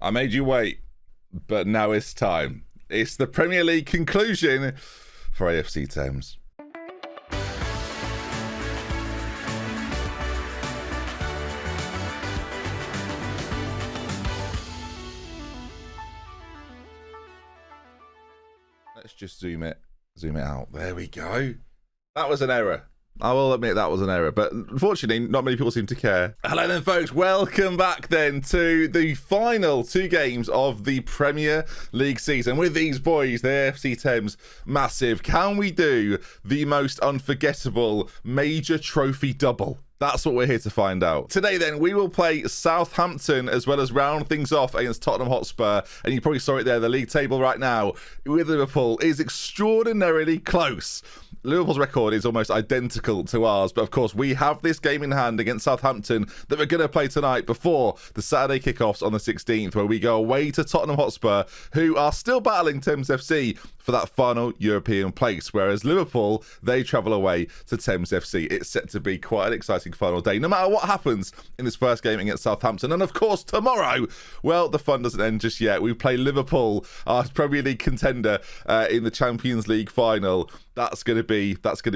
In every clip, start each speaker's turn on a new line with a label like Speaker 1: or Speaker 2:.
Speaker 1: I made you wait, but now it's time. It's the Premier League conclusion for AFC Thames. Let's just zoom it out. There we go. That was an error. I will admit that was an error, but unfortunately, not many people seem to care. Hello then, folks. Welcome back then to the final 2 games of the Premier League season. With these boys, the AFC Thames massive. Can we do the most unforgettable major trophy double? That's what we're here to find out. Today then, we will play Southampton as well as round things off against Tottenham Hotspur. And you probably saw it there, the league table right now with Liverpool is extraordinarily close. Liverpool's record is almost identical to ours, but of course we have this game in hand against Southampton that we're going to play tonight before the Saturday kickoffs on the 16th, where we go away to Tottenham Hotspur, who are still battling Thames FC for that final European place, whereas Liverpool, they travel away to Thames FC. It's set to be quite an exciting final day, no matter what happens in this first game against Southampton. And of course, tomorrow, well, the fun doesn't end just yet. We play Liverpool, our Premier League contender, in the Champions League final. That's going to be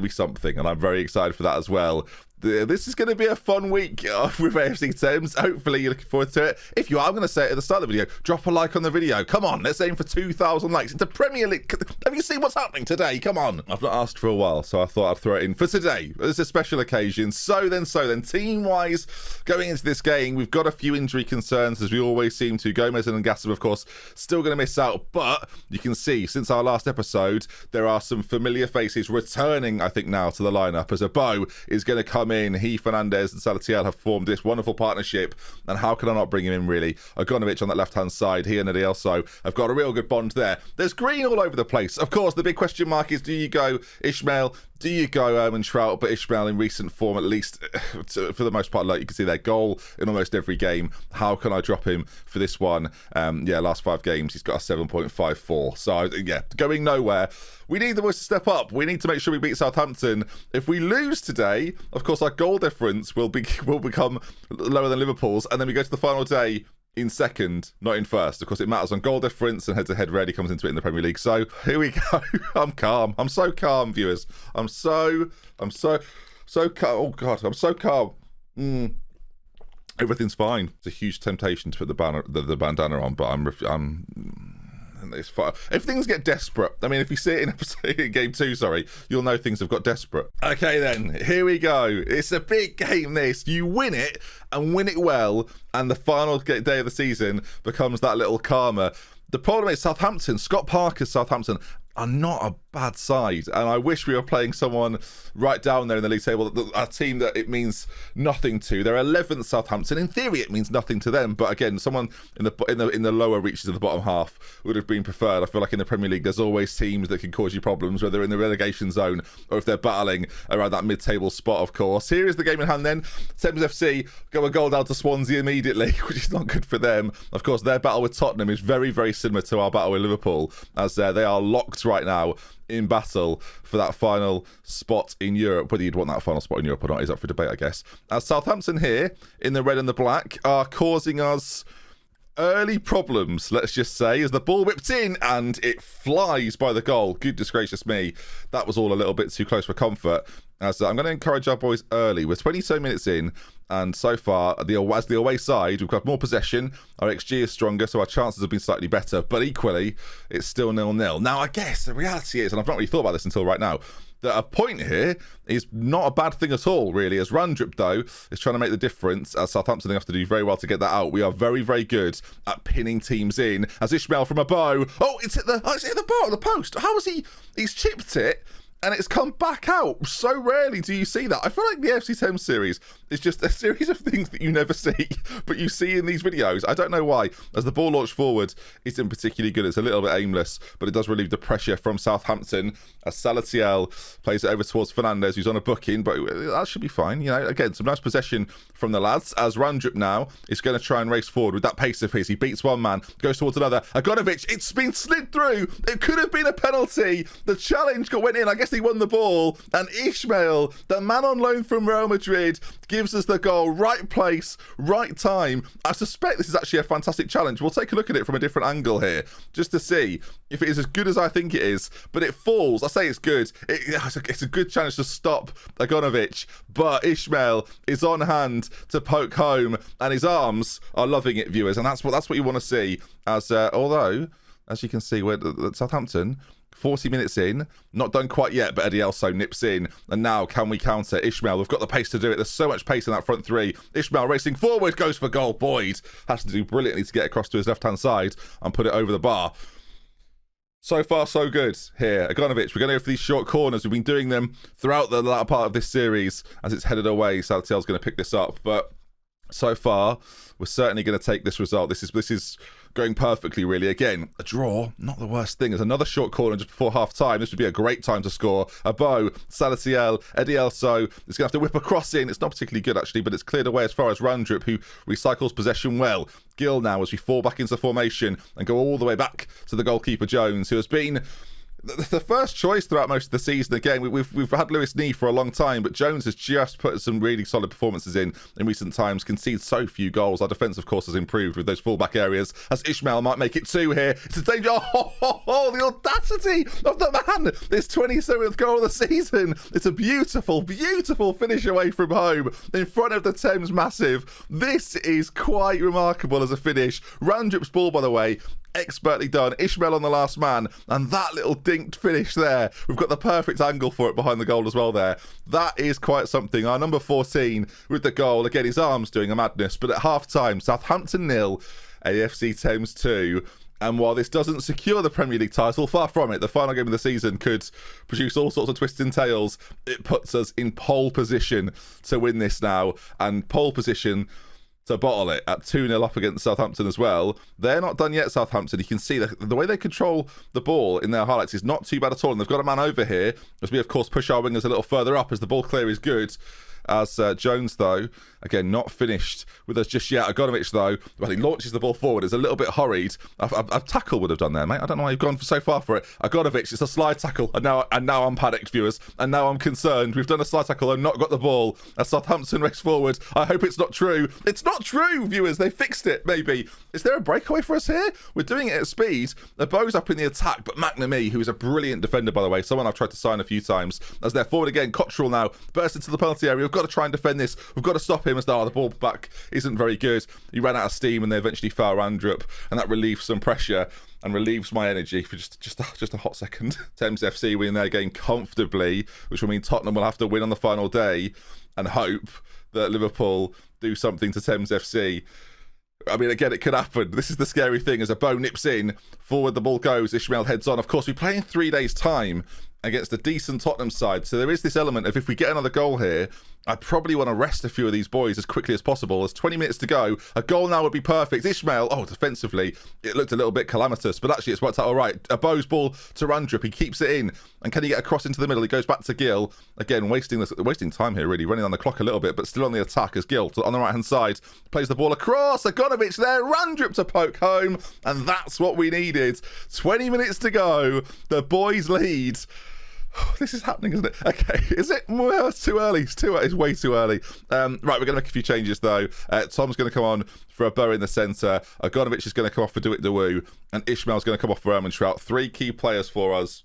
Speaker 1: something, and I'm very excited for that as well. This is going to be a fun week with AFC Thames. Hopefully you're looking forward to it. If you are, I'm going to say it at the start of the video, drop a like on the video. Come on, let's aim for 2,000 likes. It's a Premier League. Have you seen what's happening today? Come on. I've not asked for a while, so I thought I'd throw it in for today. It's a special occasion. So then, team-wise, going into this game, we've got a few injury concerns, as we always seem to. Gomez and Ngassam, of course, still going to miss out. But you can see, since our last episode, there are some familiar faces returning, I think, now to the lineup, as Abo is going to come in. He, Fernandez and Salatiel have formed this wonderful partnership, and how can I not bring him in, really? Ogonovic on that left-hand side, he and Adielso have got a real good bond there. There's green all over the place. Of course, the big question mark is, do you go Ishmael? Do you go Erman Trout? But Ishmael, in recent form, at least for the most part, like you can see their goal in almost every game. How can I drop him for this one? Last 5 games, he's got a 7.54. So, yeah, going nowhere. We need the boys to step up. We need to make sure we beat Southampton. If we lose today, of course, our goal difference will become lower than Liverpool's, and then we go to the final day in second, not in first. Of course, it matters on goal difference, and head-to-head rarely comes into it in the Premier League. So here we go. I'm calm. I'm so calm, viewers. I'm so calm. Oh God, I'm so calm. Everything's fine. It's a huge temptation to put the bandana on, but it's fine. If things get desperate, I mean, if you see it in game 2, you'll know things have got desperate. Okay then, here we go. It's a big game, this. You win it, and win it well, and the final day of the season becomes that little karma. The problem is Southampton, Scott Parker's Southampton, are not a bad side, and I wish we were playing someone right down there in the league table, a team that it means nothing to. They're 11th Southampton. In theory, it means nothing to them, but again, someone in the lower reaches of the bottom half would have been preferred. I feel like in the Premier League, there's always teams that can cause you problems, whether in the relegation zone or if they're battling around that mid-table spot. Of course, here is the game in hand. Then Thames FC go a goal down to Swansea immediately, which is not good for them. Of course, their battle with Tottenham is very, very similar to our battle with Liverpool, as they are locked right now in battle for that final spot in Europe. Whether you'd want that final spot in Europe or not is up for debate, I guess. As Southampton here in the red and the black are causing us early problems, let's just say, as the ball whips in and it flies by the goal. Goodness gracious me, that was all a little bit too close for comfort. As I'm going to encourage our boys early. We're 20 minutes in, and so far, as the away side, we've got more possession. Our XG is stronger, so our chances have been slightly better. But equally, it's still 0-0. Now, I guess the reality is, and I've not really thought about this until right now, that a point here is not a bad thing at all, really. As RodeNT, though, is trying to make the difference, as Southampton have to do very well to get that out. We are very, very good at pinning teams in. As Ishmael from a bow. Oh, it's hit the bar of the post. How has he's chipped it, and it's come back out. So rarely do you see that. I feel like the FC Thames series is just a series of things that you never see, but you see in these videos. I don't know why. As the ball launched forward isn't particularly good. It's a little bit aimless, but it does relieve the pressure from Southampton. As Salatiel plays it over towards Fernandez, who's on a booking, but that should be fine. You know, again, some nice possession from the lads. As RodeNT now is going to try and race forward with that pace of his. He beats one man, goes towards another. Ogonovic, it's been slid through. It could have been a penalty. The challenge went in. I guess nicely won the ball, and Ishmael, the man on loan from Real Madrid, gives us the goal. Right place, right time. I suspect this is actually a fantastic challenge. We'll take a look at it from a different angle here, just to see if it is as good as I think it is. But it falls. I say it's good. It's a good challenge to stop Agonovic, but Ishmael is on hand to poke home, and his arms are loving it, viewers, and that's what you want to see. As although, as you can see, we're at Southampton, 40 minutes in, not done quite yet, but Eddie also nips in, and now can we counter Ishmael? We've got the pace to do it. There's so much pace in that front three. Ishmael racing forward, goes for goal. Boyd has to do brilliantly to get across to his left-hand side and put it over the bar. So far, so good here. Agonovic, we're going to go for these short corners. We've been doing them throughout the latter part of this series as it's headed away. Salatiel's going to pick this up, but so far, we're certainly going to take this result. This is going perfectly, really. Again, a draw, not the worst thing. There's another short corner just before half-time. This would be a great time to score. A bow, Salatiel, Eddie Elso is going to have to whip a cross in. It's not particularly good, actually, but it's cleared away as far as RodeNT, who recycles possession well. Gill now, as we fall back into formation and go all the way back to the goalkeeper, Jones, who has been the first choice throughout most of the season. Again, we've had Lewis Nee for a long time, but Jones has just put some really solid performances in recent times, conceded so few goals. Our defence, of course, has improved with those fullback areas, as Ishmael might make it two here. It's a danger. The audacity of the man. This 27th goal of the season. It's a beautiful, beautiful finish away from home in front of the Thames Massive. This is quite remarkable as a finish. RodeNT's ball, by the way, expertly done. Ishmael on the last man, and that little dinked finish there. We've got the perfect angle for it behind the goal as well there. That is quite something. Our number 14 with the goal. Again, his arm's doing a madness, but at half-time, Southampton 0, AFC Thames 2. And while this doesn't secure the Premier League title, far from it, the final game of the season could produce all sorts of twists and tales. It puts us in pole position to win this now, and pole position to bottle it at 2-0 up against Southampton as well. They're not done yet, Southampton. You can see the way they control the ball in their highlights is not too bad at all. And they've got a man over here, as we, of course, push our wingers a little further up as the ball clear is good. As Jones, though, again, not finished with us just yet. Agonovic, though, when he launches the ball forward, is a little bit hurried. A tackle would have done there, mate. I don't know why you've gone so far for it. Agonovic, it's a slide tackle, and now I'm panicked, viewers, and now I'm concerned. We've done a slide tackle and not got the ball. As Southampton race forward, I hope it's not true. It's not true, viewers. They fixed it, maybe. Is there a breakaway for us here? We're doing it at speed. The bow's up in the attack, but McNamee, who is a brilliant defender, by the way, someone I've tried to sign a few times, as they're forward again. Cottrell now bursts into the penalty area. We've got to try and defend this. We've got to stop him, as the ball back isn't very good. He ran out of steam and they eventually foul RodeNT, and that relieves some pressure and relieves my energy for just a hot second. Thames FC win their game comfortably, which will mean Tottenham will have to win on the final day and hope that Liverpool do something to Thames FC. I mean, again, it could happen. This is the scary thing. As a bow nips in, forward the ball goes, Ishmael heads on. Of course, we play in 3 days' time against a decent Tottenham side. So there is this element of, if we get another goal here, I probably want to rest a few of these boys as quickly as possible. There's 20 minutes to go. A goal now would be perfect. Ishmael, defensively, it looked a little bit calamitous, but actually it's worked out all right. A Bow's ball to RodeNT. He keeps it in. And can he get across into the middle? He goes back to Gill. Again, wasting time here, really. Running on the clock a little bit, but still on the attack as Gill, on the right-hand side, plays the ball across. Agonovic there. RodeNT to poke home. And that's what we needed. 20 minutes to go. The boys lead. This is happening, isn't it? Okay, is it? Well, it's too early. It's way too early. Right, we're going to make a few changes, though. Tom's going to come on for a bow in the centre. Agonovic is going to come off for Do It Daewoo. And Ishmael's going to come off for Trout. 3 key players for us.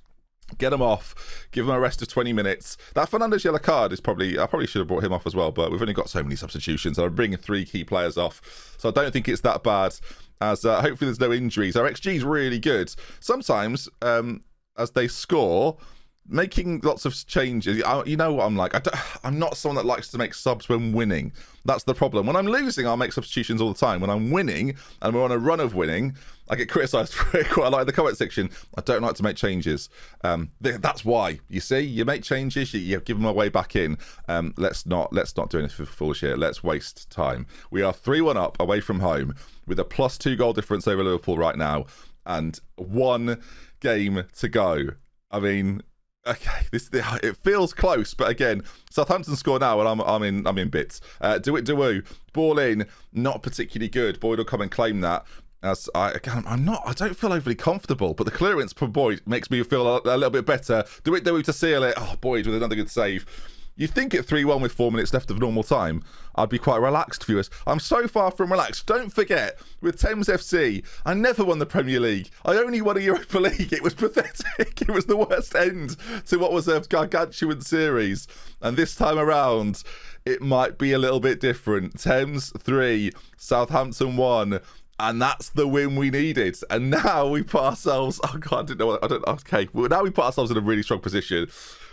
Speaker 1: Get them off. Give them a rest of 20 minutes. That Fernandes yellow card is I probably should have brought him off as well, but we've only got so many substitutions. I'm bringing 3 key players off. So I don't think it's that bad, as hopefully there's no injuries. Our XG is really good. Sometimes, as they score, making lots of changes, you know what I'm like. I'm not someone that likes to make subs when winning. That's the problem. When I'm losing, I'll make substitutions all the time. When I'm winning, and we're on a run of winning, I get criticised for it quite a lot in the comment section. I don't like to make changes. That's why. You see, you make changes, you give them a way back in. Let's not do anything foolish here. Let's waste time. We are 3-1 up away from home with a +2 goal difference over Liverpool right now, and 1 game to go. I mean, okay, it feels close, but again, Southampton score now, and I'm in bits. Do It Daewoo, ball in, not particularly good. Boyd will come and claim that, As I don't feel overly comfortable, but the clearance per Boyd makes me feel a little bit better. Do it to seal it. Oh, Boyd with another good save. You'd think at 3-1 with 4 minutes left of normal time, I'd be quite relaxed, viewers. I'm so far from relaxed. Don't forget, with Thames FC, I never won the Premier League. I only won a Europa League. It was pathetic. It was the worst end to what was a gargantuan series. And this time around, it might be a little bit different. Thames 3, Southampton 1. And that's the win we needed. And now we put ourselves... Oh, God, okay. Well, now we put ourselves in a really strong position.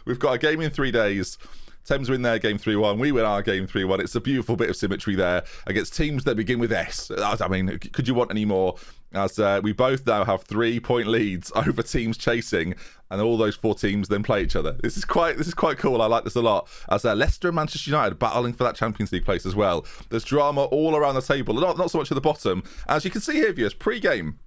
Speaker 1: We've got a game in 3 days. Thames win their game 3-1. We win our game 3-1. It's a beautiful bit of symmetry there against teams that begin with S. I mean, could you want any more? As we both now have 3-point leads over teams chasing, and all those 4 teams then play each other. This is quite cool. I like this a lot. As Leicester and Manchester United battling for that Champions League place as well. There's drama all around the table, not so much at the bottom. As you can see here, viewers, pre-game,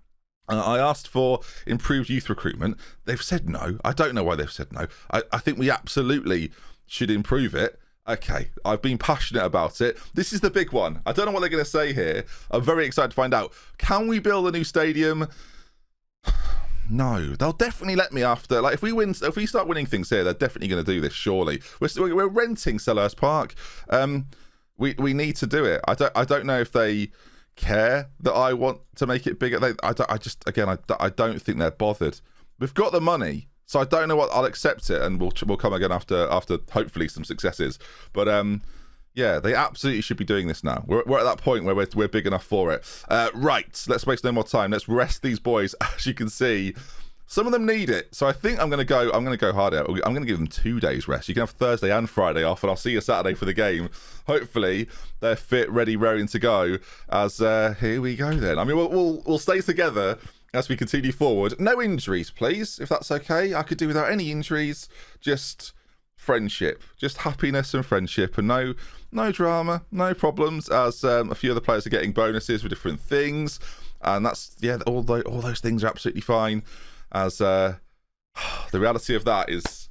Speaker 1: I asked for improved youth recruitment. They've said no. I don't know why they've said no. I think we absolutely should improve it. Okay, I've been passionate about it. This is the big one. I don't know what they're going to say here. I'm very excited to find out. Can we build a new stadium? No, they'll definitely let me after. Like, if we start winning things here, they're definitely going to do this, surely. We're renting Selhurst Park. We need to do it. I don't know if they care that I want to make it bigger. I don't think they're bothered. We've got the money. So I don't know what I'll accept it, and we'll come again after hopefully some successes. But yeah, they absolutely should be doing this now. We're at that point where we're big enough for it. Right, let's waste no more time. Let's rest these boys. As you can see, some of them need it. So I think I'm gonna go hard out. I'm gonna give them 2 days rest. You can have Thursday and Friday off, and I'll see you Saturday for the game. Hopefully they're fit, ready, raring to go. As here we go then. I mean, we'll stay together as we continue forward. No injuries, please, if that's okay. I could do without any injuries. Just friendship, just happiness and friendship, and no drama, no problems. As a few other players are getting bonuses for different things, and that's all those things are absolutely fine. As the reality of that is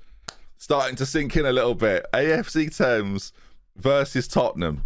Speaker 1: starting to sink in a little bit. AFC Thames versus Tottenham.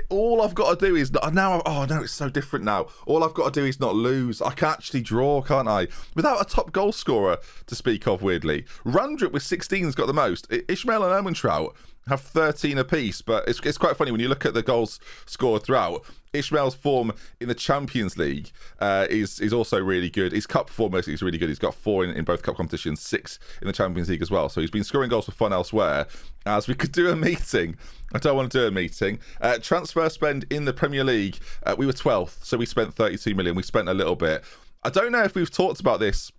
Speaker 1: All I've got to do is now. Oh no, it's so different now. All I've got to do is not lose. I can actually draw, can't I? Without a top goal scorer to speak of, weirdly. Rundrup with 16 has got the most. Ishmael and Ermentrout have 13 apiece, but it's quite funny when you look at the goals scored throughout. Ishmael's form in the Champions League is also really good. His cup form is really good. He's got 4 in both cup competitions, 6 in the Champions League as well. So he's been scoring goals for fun elsewhere. As we could do a meeting. I don't want to do a meeting. Transfer spend in the Premier League, we were 12th, so we spent 32 million. We spent a little bit. I don't know if we've talked about this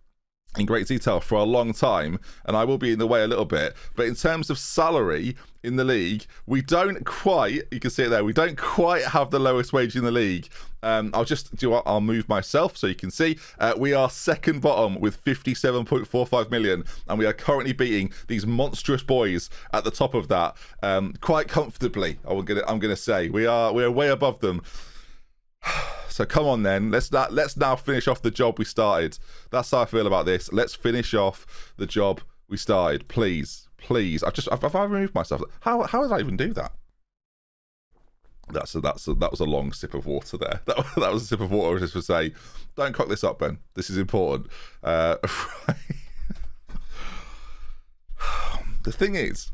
Speaker 1: in great detail for a long time, and I will be in the way a little bit, but in terms of salary in the league, we don't quite, you can see it there, we don't quite have the lowest wage in the league. I'll move myself so you can see. We are second bottom with 57.45 million, and we are currently beating these monstrous boys at the top of that quite comfortably. I'm gonna say we're way above them. So come on then, let's now finish off the job we started. That's how I feel about this. Let's finish off the job we started, please. Have I removed myself? How did I even do that? That was a long sip of water there. That was a sip of water just to say, don't cock this up, Ben. This is important. Right. The thing is,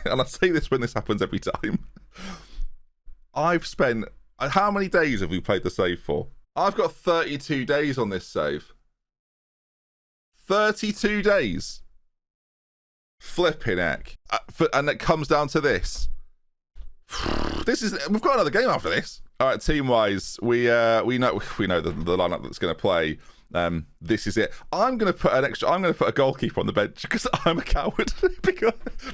Speaker 1: and I say this when this happens every time, I've spent. How many days have we played the save for? I've got 32 days on this save. 32 days. Flipping heck. And it comes down to this. We've got another game after this. All right, team-wise, we know the lineup that's going to play. This is it. I'm going to put a goalkeeper on the bench because I'm a coward.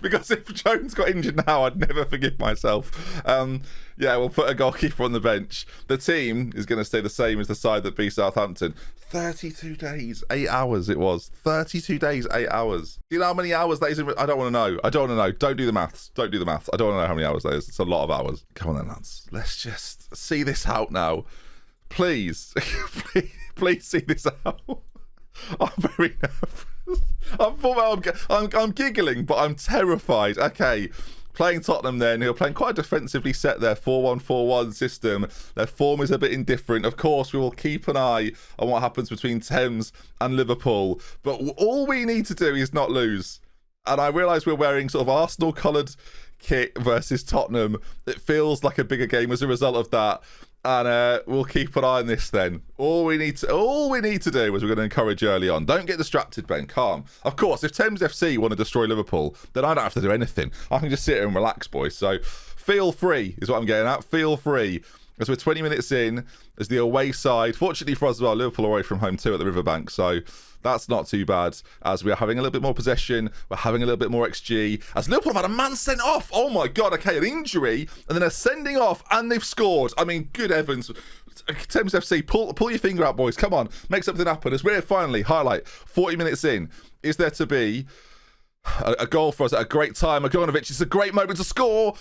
Speaker 1: because if Jones got injured now, I'd never forgive myself. We'll put a goalkeeper on the bench. The team is going to stay the same as the side that beat Southampton. 32 days, 8 hours it was. 32 days, 8 hours. Do you know how many hours that is? I don't want to know. Don't do the maths. I don't want to know how many hours that is. It's a lot of hours. Come on then, lads. Let's just see this out now. Please. Please see this out. I'm very nervous. I'm giggling, but I'm terrified. Okay, playing Tottenham then, who are playing quite a defensively set there, 4-1-4-1 system. Their form is a bit indifferent. Of course, we will keep an eye on what happens between Thames and Liverpool. But all we need to do is not lose. And I realise we're wearing sort of Arsenal-coloured kit versus Tottenham. It feels like a bigger game as a result of that. And we'll keep an eye on this then. All we need to do is we're going to encourage early on. Don't get distracted, Ben. Calm. Of course, if Thames FC want to destroy Liverpool, then I don't have to do anything. I can just sit here and relax, boys. So feel free is what I'm getting at. Feel free. As we're 20 minutes in, as the away side. Fortunately for us as well, Liverpool are away from home too at the Riverbank. So that's not too bad, as we are having a little bit more possession. We're having a little bit more XG. As Liverpool have had a man sent off. Oh my God, okay, an injury. And then they're sending off and they've scored. I mean, good heavens. Thames FC, pull your finger out, boys. Come on, make something happen. As we're finally, highlight, 40 minutes in, is there to be a goal for us at a great time? Agonovic, it's a great moment to score.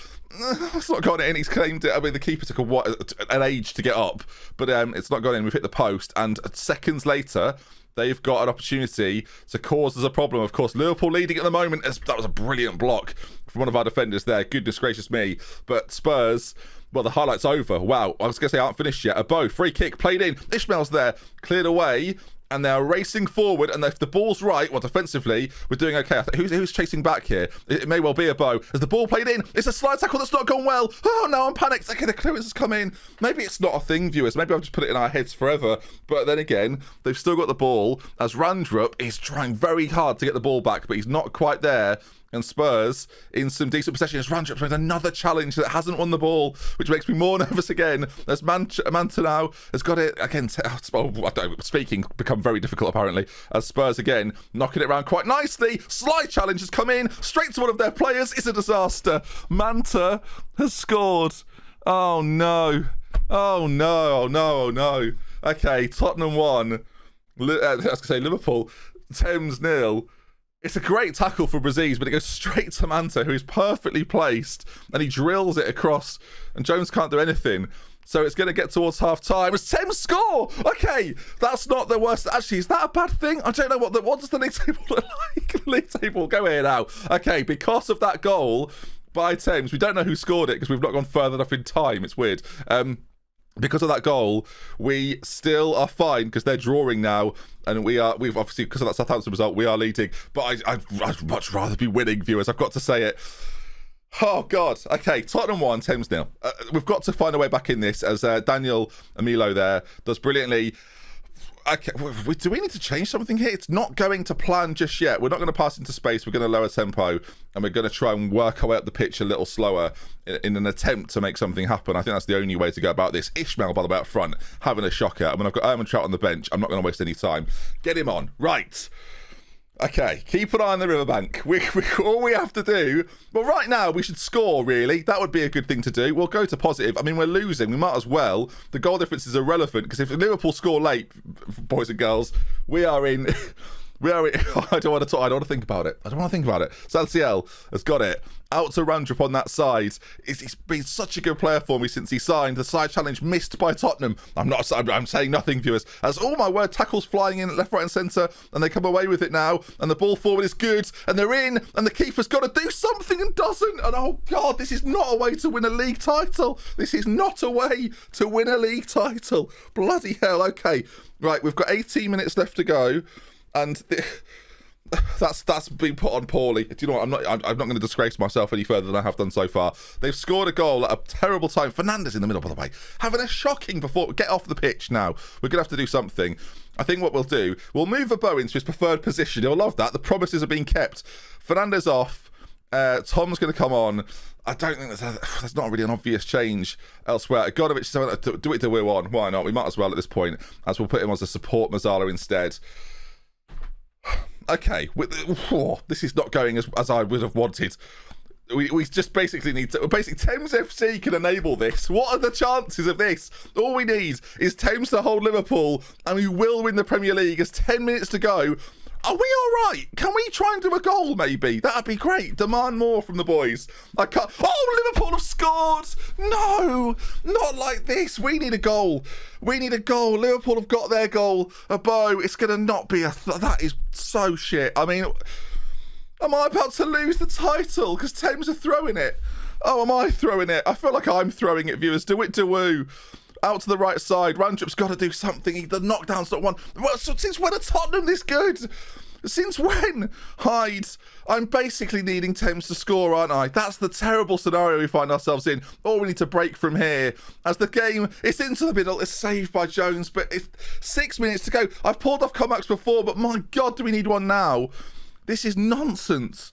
Speaker 1: It's not gone in. He's claimed it. I mean, the keeper took an age to get up, but it's not gone in. We've hit the post, and seconds later, they've got an opportunity to cause us a problem. Of course, Liverpool leading at the moment. That was a brilliant block from one of our defenders there. Goodness gracious me. But Spurs, well, the highlight's over. Wow, I was going to say I aren't finished yet. A bow, free kick, played in. Ishmael's there, cleared away. And they're racing forward, and if the ball's right, well, defensively, we're doing okay. Who's chasing back here? It may well be a bow. As the ball played in, it's a slide tackle that's not gone well. Oh, no, I'm panicked. Okay, the clearance has come in. Maybe it's not a thing, viewers. Maybe I've just put it in our heads forever. But then again, they've still got the ball, as Randrup is trying very hard to get the ball back, but he's not quite there. And Spurs in some decent possession as Randrup with another challenge that hasn't won the ball, which makes me more nervous again. As Manta now has got it again. Speaking become very difficult apparently. As Spurs again knocking it around quite nicely. Slide challenge has come in straight to one of their players. It's a disaster. Manta has scored. Oh no! Oh no! Oh no! Oh no! Okay, Tottenham 1. I was going to say Liverpool. Thames 0. It's a great tackle for Brazil, but it goes straight to Manta, who is perfectly placed, and he drills it across, and Jones can't do anything. So it's going to get towards half-time. As Thames score! Okay, that's not the worst. Actually, is that a bad thing? I don't know. What does the league table look like? League table, go here now. Okay, because of that goal by Thames, we don't know who scored it, because we've not gone further enough in time. It's weird. Because of that goal, we still are fine because they're drawing now, and we've obviously, because of that Southampton result, we are leading. But I'd much rather be winning, viewers. I've got to say it. Oh God. Okay, Tottenham 1, Thames 0. We've got to find a way back in this, as Daniel Amilo there does brilliantly. Okay, do we need to change something here? It's not going to plan just yet. We're not going to pass into space. We're going to lower tempo, and we're going to try and work our way up the pitch a little slower in an attempt to make something happen. I think that's the only way to go about this. Ishmael, by the way, up front, having a shocker. I mean, I've got Erman Trout on the bench. I'm not going to waste any time. Get him on. Right. Okay, keep an eye on the riverbank. All we have to do... Well, right now, we should score, really. That would be a good thing to do. We'll go to positive. I mean, we're losing. We might as well. The goal difference is irrelevant, because if Liverpool score late, boys and girls, we are in... I don't want to think about it. Salciel has got it. Out to Randrup on that side. He's been such a good player for me since he signed. The side challenge missed by Tottenham. I'm saying nothing, viewers. As all my word, tackles flying in left, right and centre, and they come away with it now. And the ball forward is good, and they're in, and the keeper's got to do something and doesn't. And oh God, this is not a way to win a league title. This is not a way to win a league title. Bloody hell. Okay, right, we've got 18 minutes left to go. And that's been put on poorly. Do you know what? I'm not going to disgrace myself any further than I have done so far. They've scored a goal at a terrible time. Fernandes in the middle, by the way, having a shocking before. Get off the pitch now. We're going to have to do something. I think what we'll do, we'll move a bow into his preferred position. He'll love that. The promises are being kept. Fernandes off. Tom's going to come on. I don't think that's not really an obvious change elsewhere. Agonovic, do it till we're on. Why not? We might as well at this point, as we'll put him as a support Mazzala instead. Okay, this is not going as I would have wanted. We just basically need to... Thames FC can enable this. What are the chances of this? All we need is Thames to hold Liverpool, and we will win the Premier League. There's 10 minutes to go. Are we all right? Can we try and do a goal, maybe? That'd be great. Demand more from the boys. I can't... Oh, Liverpool have scored! No! Not like this. We need a goal. Liverpool have got their goal. A bow. It's going to not be a... That is so shit. I mean... Am I about to lose the title because Thames are throwing it? Oh, am I throwing it? I feel like I'm throwing it, viewers. Do it, do-woo. Out to the right side. Randrup's got to do something. The knockdown's not one. Well, since when are Tottenham this good? Since when? Hyde. I'm basically needing Thames to score, aren't I? That's the terrible scenario we find ourselves in. All we need to break from here. As the game, it's into the middle. It's saved by Jones, but it's 6 minutes to go. I've pulled off comebacks before, but my God, do we need one now? This is nonsense.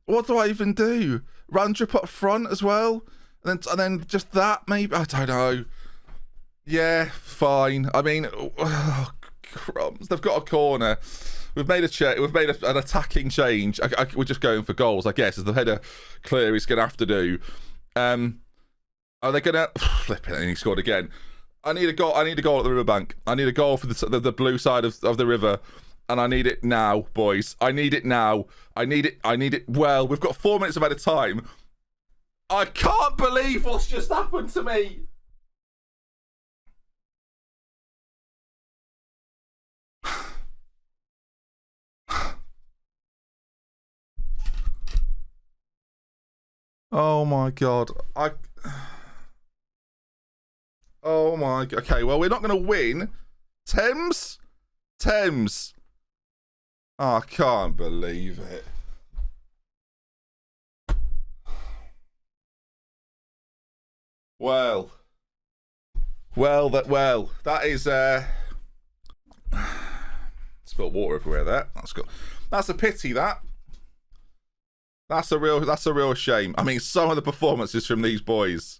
Speaker 1: What do I even do? Randrup up front as well? And then just that, maybe? I don't know. Yeah, fine. I mean, oh, crumbs. They've got a corner. We've made an attacking change. We're just going for goals, I guess. As the header clear, he's going to have to do. Are they going to flip it? And he scored again. I need a goal. I need a goal at the riverbank. I need a goal for the blue side of the river. And I need it now, boys. I need it now. I need it. Well, we've got 4 minutes of added time. I can't believe what's just happened to me. Oh my God. Oh my God. Okay, well, we're not going to win. Thames? Oh, I can't believe it. Well, that is spilled water everywhere there. That's a pity, that. That's a real shame. I mean, some of the performances from these boys,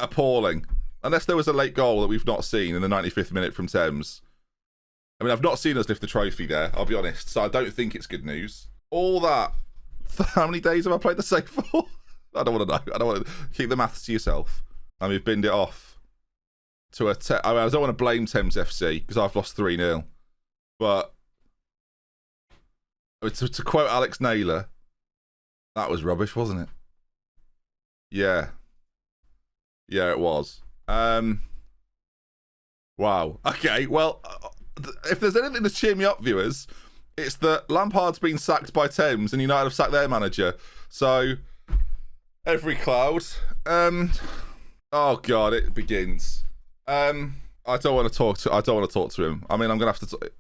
Speaker 1: appalling. Unless there was a late goal that we've not seen in the 95th minute from Thames. I mean, I've not seen us lift the trophy there, I'll be honest, so I don't think it's good news. All that. How many days have I played the save for? I don't want to know. I don't want to keep the maths to yourself. And we've binned it off to a... I don't want to blame Thames FC because I've lost 3-0. But to quote Alex Naylor, that was rubbish, wasn't it? Yeah. Yeah, it was. Wow. Okay, well, if there's anything to cheer me up, viewers, it's that Lampard's been sacked by Thames and United have sacked their manager. So, every cloud. Oh God, it begins. I don't want to talk to him. I mean, I'm gonna have to.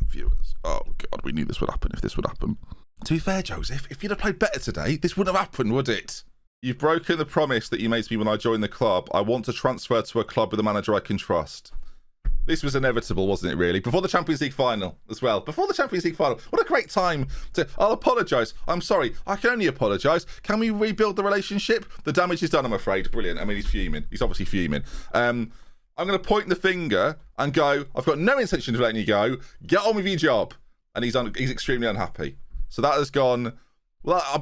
Speaker 1: Viewers. Oh God, we knew this would happen if this would happen. To be fair, Joseph, if you'd have played better today, this wouldn't have happened, would it? You've broken the promise that you made to me when I joined the club. I want to transfer to a club with a manager I can trust. This was inevitable, wasn't it, really? Before the Champions League final as well. Before the Champions League final. What a great time to... I'll apologise. I'm sorry. I can only apologise. Can we rebuild the relationship? The damage is done, I'm afraid. Brilliant. I mean, he's fuming. He's obviously fuming. I'm going to point the finger and go, I've got no intention of letting you go. Get on with your job. And he's extremely unhappy. So that has gone... Well, I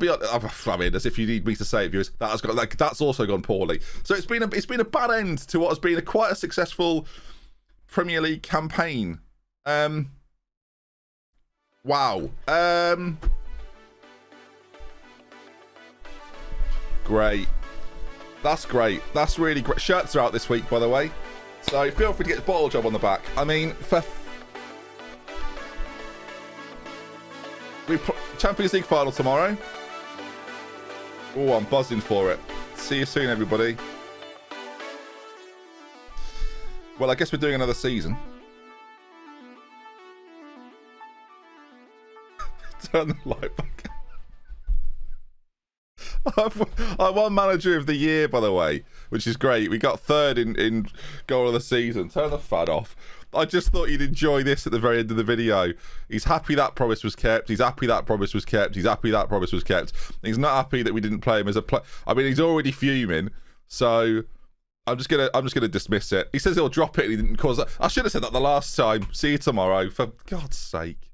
Speaker 1: mean, as if you need me to say it, viewers, that's also gone poorly. So it's been a bad end to what has been quite a successful Premier League campaign. Wow. Great. That's great. That's really great. Shirts are out this week, by the way. So feel free to get the bottle job on the back. I mean, Champions League final tomorrow. Oh, I'm buzzing for it. See you soon, everybody. Well, I guess we're doing another season. Turn the light back. I won Manager of the Year, by the way, which is great. We got third in goal of the season. Turn the fan off. I just thought you'd enjoy this at the very end of the video. He's happy that promise was kept. He's happy that promise was kept. He's happy that promise was kept. He's not happy that we didn't play him as a player. I mean, he's already fuming. So I'm just gonna dismiss it. He says he'll drop it and he didn't cause that. I should have said that the last time. See you tomorrow. For God's sake.